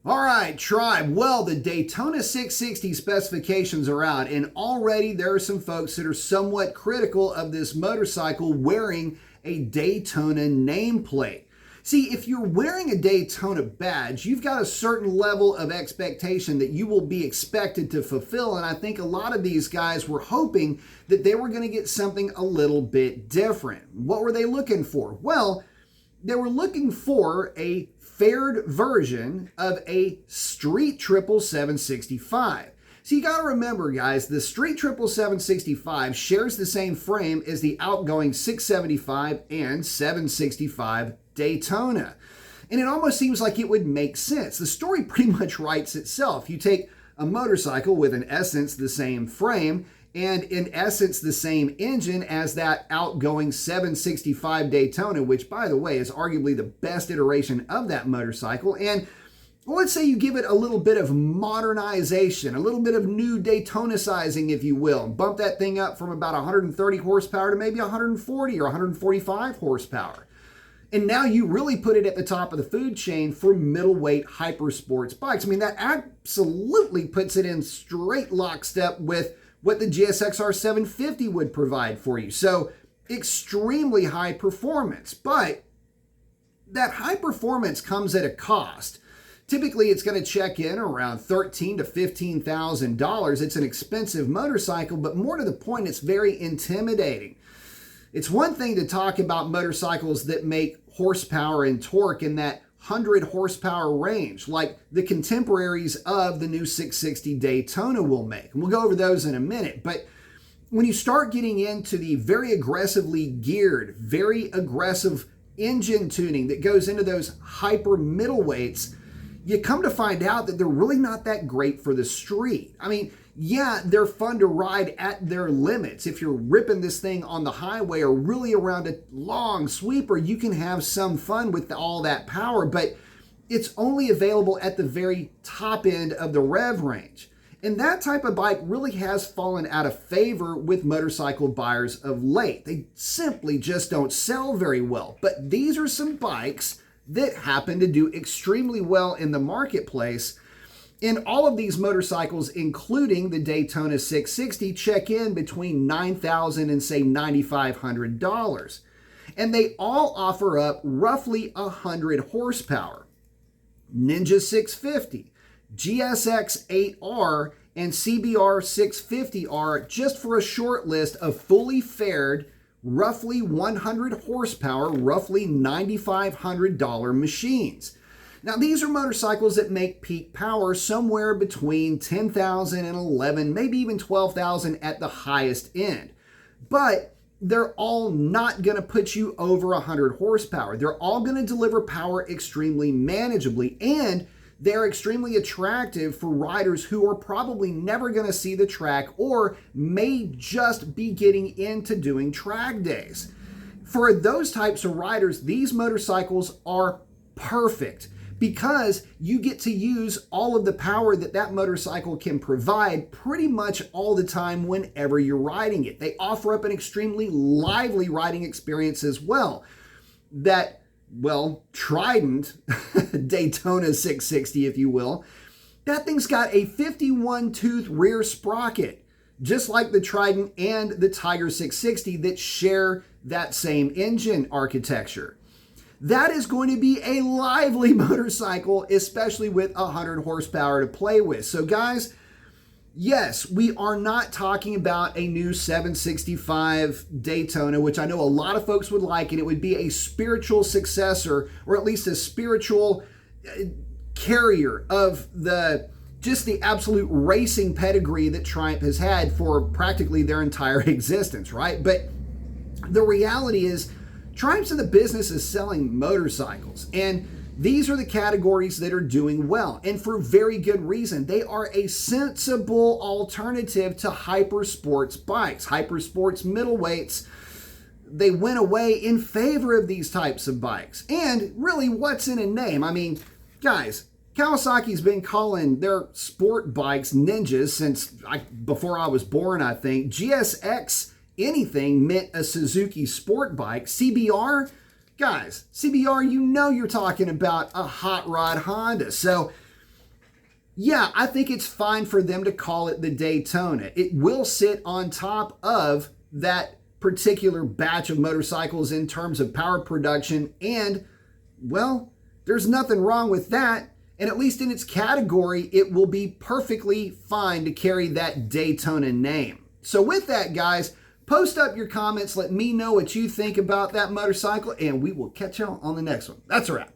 All right, Tribe. Well, the Daytona 660 specifications are out, and already there are some folks that are somewhat critical of this motorcycle wearing a Daytona nameplate. See, if you're wearing a Daytona badge, you've got a certain level of expectation that you will be expected to fulfill, and I think a lot of these guys were hoping that they were going to get something a little bit different. What were they looking for? Well, they were looking for a faired version of a Street Triple 765. So you got to remember, guys, the Street Triple 765 shares the same frame as the outgoing 675 and 765 Daytona. And it almost seems like it would make sense. The story pretty much writes itself. You take a motorcycle with, in essence, the same frame and in essence the same engine as that outgoing 765 Daytona, which, by the way, is arguably the best iteration of that motorcycle. And let's say you give it a little bit of modernization, a little bit of new Daytona sizing, if you will, and bump that thing up from about 130 horsepower to maybe 140 or 145 horsepower. And now you really put it at the top of the food chain for middleweight hypersports bikes. I mean, that absolutely puts it in straight lockstep with what the GSX-R 750 would provide for you. So extremely high performance, but that high performance comes at a cost. Typically, it's going to check in around $13,000 to $15,000. It's an expensive motorcycle, but more to the point, it's very intimidating. It's one thing to talk about motorcycles that make horsepower and torque in that 100 horsepower range, like the contemporaries of the new 660 Daytona will make. And we'll go over those in a minute. But when you start getting into the very aggressively geared, very aggressive engine tuning that goes into those hyper middleweights, you come to find out that they're really not that great for the street. I mean, yeah, they're fun to ride at their limits. If you're ripping this thing on the highway or really around a long sweeper, you can have some fun with all that power, but it's only available at the very top end of the rev range. And that type of bike really has fallen out of favor with motorcycle buyers of late. They simply just don't sell very well. But these are some bikes that happen to do extremely well in the marketplace. And all of these motorcycles, including the Daytona 660, check in between $9,000 and say $9,500. And they all offer up roughly 100 horsepower. Ninja 650, GSX 8R, and CBR 650R, just for a short list of fully faired, roughly 100 horsepower, roughly $9,500 machines. Now, these are motorcycles that make peak power somewhere between 10,000 and 11, maybe even 12,000 at the highest end. But they're all not going to put you over 100 horsepower. They're all going to deliver power extremely manageably, and they're extremely attractive for riders who are probably never going to see the track or may just be getting into doing track days. For those types of riders, these motorcycles are perfect, because you get to use all of the power that that motorcycle can provide pretty much all the time whenever you're riding it. They offer up an extremely lively riding experience as well. That, well, Trident Daytona 660, if you will, that thing's got a 51-tooth rear sprocket, just like the Trident and the Tiger 660 that share that same engine architecture. That is going to be a lively motorcycle, especially with 100 horsepower to play with. So guys, yes, we are not talking about a new 765 Daytona, which I know a lot of folks would like, and it would be a spiritual successor, or at least a spiritual carrier of the absolute racing pedigree that Triumph has had for practically their entire existence, right? But the reality is, Triumph's in the business of selling motorcycles, and these are the categories that are doing well, and for very good reason. They are a sensible alternative to hypersports bikes, hypersports middleweights. They went away in favor of these types of bikes. And really, what's in a name? I mean, guys, Kawasaki's been calling their sport bikes ninjas since before I was born, I think. GSX anything meant a Suzuki sport bike. CBR, guys, CBR, you know you're talking about a hot rod Honda. So Yeah, I think it's fine for them to call it the Daytona. It will sit on top of that particular batch of motorcycles in terms of power production, and, well, there's nothing wrong with that. And at least in its category, it will be perfectly fine to carry that Daytona name. So with that, guys, post up your comments. Let me know what you think about that motorcycle, and we will catch y'all on the next one. That's a wrap.